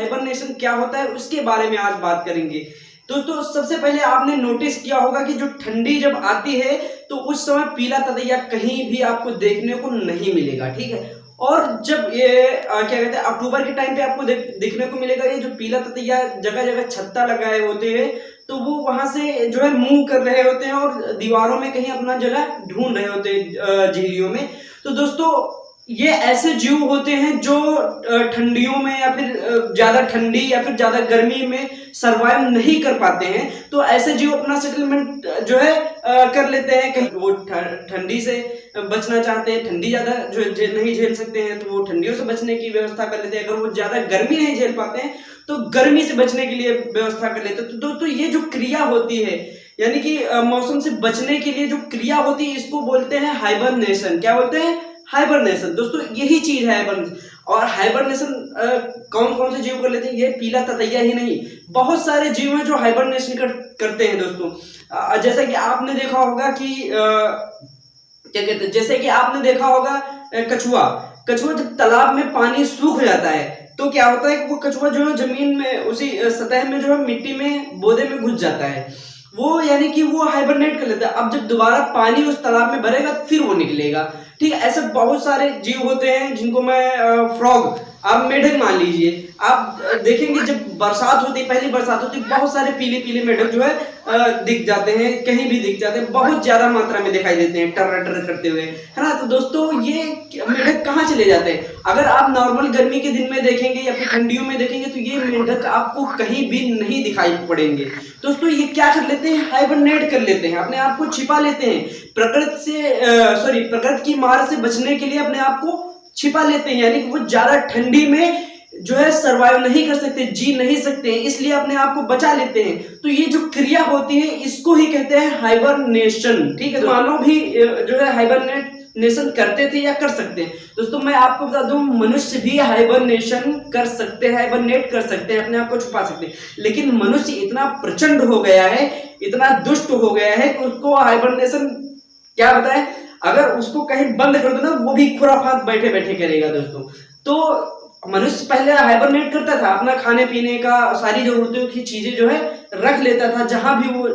Hibernation क्या होता है उसके बारे में आज बात करेंगे। दोस्तों सबसे पहले आपने नोटिस किया होगा कि जो ठंडी जब आती है तो उस समय पीला ततैया कहीं भी आपको देखने को नहीं मिलेगा, ठीक है। और जब ये क्या कहते हैं अक्टूबर के टाइम पे आपको देखने को मिलेगा ये जो पीला ततैया जगह जगह छत्ता लगाए होते हैं, तो वो वहां से जो है मूव कर रहे होते हैं और दीवारों में कहीं अपना जगह ढूंढ रहे होते हैं झिल्लियों में। तो दोस्तों ये ऐसे जीव होते हैं जो ठंडियों में या फिर ज्यादा ठंडी या फिर ज्यादा गर्मी में सरवाइव नहीं कर पाते हैं। तो ऐसे जीव अपना सेटलमेंट जो है कर लेते हैं। कहीं वो ठंडी से बचना चाहते हैं, ठंडी ज्यादा जो नहीं झेल सकते हैं तो वो ठंडियों से बचने की व्यवस्था कर लेते हैं। अगर वो ज्यादा गर्मी नहीं झेल पाते हैं तो गर्मी से बचने के लिए व्यवस्था कर लेते हैं। तो दोस्तों ये जो क्रिया होती है यानी कि मौसम से बचने के लिए जो क्रिया होती है इसको बोलते हैं हाइबरनेशन। क्या बोलते हैं? हाइबरनेशन। दोस्तों यही चीज है हाइबरनेशन। और हाइबरनेशन कौन कौन से जीव कर लेते हैं? ये पीला ततैया ही नहीं, बहुत सारे जीव हैं जो हाइबरनेशन करते हैं। दोस्तों जैसा कि आपने देखा होगा कि क्या कहते हैं, जैसे कि आपने देखा होगा कछुआ जब तालाब में पानी सूख जाता है तो क्या होता है कि वो कछुआ जो है जमीन में उसी सतह में जो है मिट्टी में बोदे में घुस जाता है। वो यानी कि वो हाइबरनेट कर लेता है। अब जब दोबारा पानी उस तालाब में भरेगा तो फिर वो निकलेगा, ठीक है। ऐसे बहुत सारे जीव होते हैं जिनको मैं फ्रॉग, आप मेढक मान लीजिए, आप देखेंगे जब बरसात होती है, पहली बरसात होती है, बहुत सारे पीले पीले मेढक जो है दिख जाते हैं, कहीं भी दिख जाते हैं, बहुत ज्यादा मात्रा में दिखाई देते हैं टर टर करते हुए, है ना। तो दोस्तों ये मेढक कहाँ चले जाते हैं? अगर आप नॉर्मल गर्मी के दिन में देखेंगे या फिर ठंडियों में देखेंगे तो ये मेढक आपको कहीं भी नहीं दिखाई पड़ेंगे। दोस्तों ये क्या कर लेते हैं? हाइबरनेट कर लेते हैं, अपने आप को छिपा लेते हैं, प्रकृति की मार से बचने के लिए अपने आप को छिपा लेते हैं। यानी कि वो ज्यादा ठंडी में जो है सरवाइव नहीं कर सकते, जी नहीं सकते, इसलिए अपने आप को बचा लेते हैं। तो ये जो क्रिया होती है इसको ही कहते हैं हाइबरनेशन, ठीक है। तो मानव भी जो है हाइबरनेशन करते थे या कर सकते हैं। दोस्तों मैं आपको बता दूं मनुष्य भी हाइबरनेशन कर सकते हैं, हाइबरनेट कर सकते हैं, अपने आप को छुपा सकते हैं। लेकिन मनुष्य इतना प्रचंड हो गया है, इतना दुष्ट हो गया है कि उसको हाइबरनेशन क्या बताए, अगर उसको कहीं बंद कर दो ना वो भी खुराफात बैठे बैठे करेगा। दोस्तों तो मनुष्य पहले हाइबरनेट करता था, अपना खाने पीने का सारी जरूरतों की चीजें जो है रख लेता था, जहां भी वो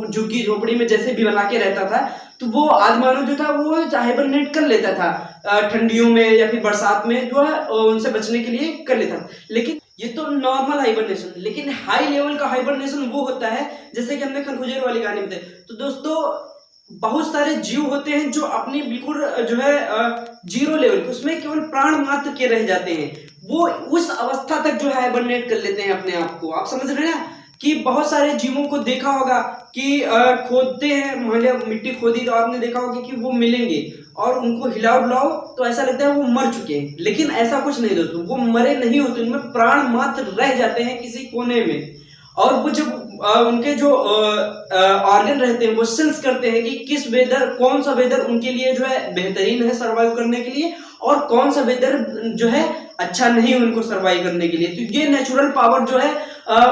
झुग्गी झोपड़ी में जैसे भी बना के रहता था। तो वो आदिमानव जो था वो हाइबरनेट कर लेता था ठंडियों में या फिर बरसात में जो है उनसे बचने के लिए कर लेता था। लेकिन ये तो नॉर्मल हाइबरनेशन, लेकिन हाई लेवल का हाइबरनेशन वो होता है जैसे कि हमने खरखुजेर वाली कहानी बताई। तो दोस्तों बहुत सारे जीव होते हैं जो अपनी बिल्कुल जो है जीरो लेवल, उसमें केवल प्राण मात्र के रह जाते हैं। वो उस अवस्था तक जो है हाइबरनेट कर लेते हैं अपने आप को। आप समझ रहे हैं ना कि बहुत सारे जीवों को देखा होगा कि खोदते हैं, मान लिया मिट्टी खोदी तो आपने देखा होगा कि वो मिलेंगे और उनको हिलाओ डुलाओ तो ऐसा लगता है वो मर चुके हैं। लेकिन ऐसा कुछ नहीं दोस्तों, वो मरे नहीं होते, उनमें प्राण मात्र रह जाते हैं किसी कोने में। और वो जब उनके जो ऑर्गन रहते हैं वो सेंस करते हैं कि किस वेदर, कौन सा वेदर उनके लिए जो है बेहतरीन है सरवाइव करने के लिए और कौन सा वेदर जो है अच्छा नहीं है उनको सरवाइव करने के लिए। तो ये नेचुरल पावर जो है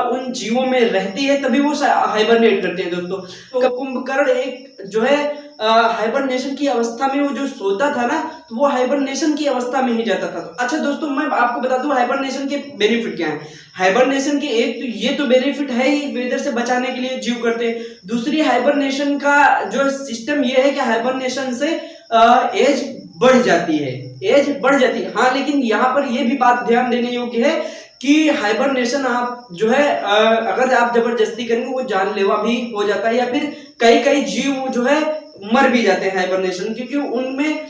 उन जीवों में रहती है, तभी वो हाइबरनेट करते हैं। दोस्तों तो कुंभकर्ण एक जो है हाइबरनेशन की अवस्था में वो जो सोता था ना, तो वो हाइबरनेशन की अवस्था में ही जाता था। तो अच्छा दोस्तों मैं आपको बता दूं हाइबरनेशन के बेनिफिट क्या हैं। हाइबरनेशन के एक तो ये तो बेनिफिट है ही, वेदर से बचाने के लिए जीव करते हैं। दूसरी हाइबरनेशन का जो सिस्टम ये है कि हाइबरनेशन से एज बढ़ जाती है, एज बढ़ जाती है। हाँ लेकिन यहाँ पर ये भी बात ध्यान देने योग्य है कि हाइबरनेशन आप जो है अगर आप जबरदस्ती करेंगे वो जानलेवा भी हो जाता है, या फिर कई जीव जो है मर भी जाते हैं हाइबरनेशन, क्योंकि उनमें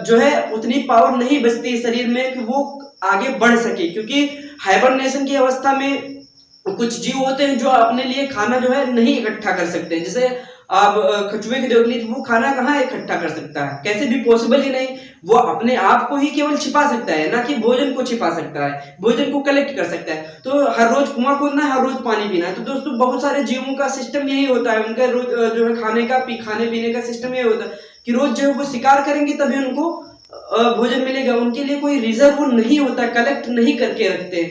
जो है उतनी पावर नहीं बचती शरीर में कि वो आगे बढ़ सके। क्योंकि हाइबरनेशन की अवस्था में कुछ जीव होते हैं जो अपने लिए खाना जो है नहीं इकट्ठा कर सकते। जैसे आप कछुए की देख लीजिए, वो खाना कहाँ इकट्ठा कर सकता है, कैसे भी पॉसिबल ही नहीं। वो अपने आप को ही केवल छिपा सकता है, ना कि भोजन को छिपा सकता है, भोजन को कलेक्ट कर सकता है। तो हर रोज कुआं खोदना है, हर रोज पानी पीना है। तो दोस्तों बहुत सारे जीवों का सिस्टम यही होता है, उनका रोज जो है खाने पीने का सिस्टम यही होता है कि रोज जो है वो शिकार करेंगे तभी उनको भोजन मिलेगा। उनके लिए कोई रिजर्व नहीं होता, कलेक्ट नहीं करके रखते।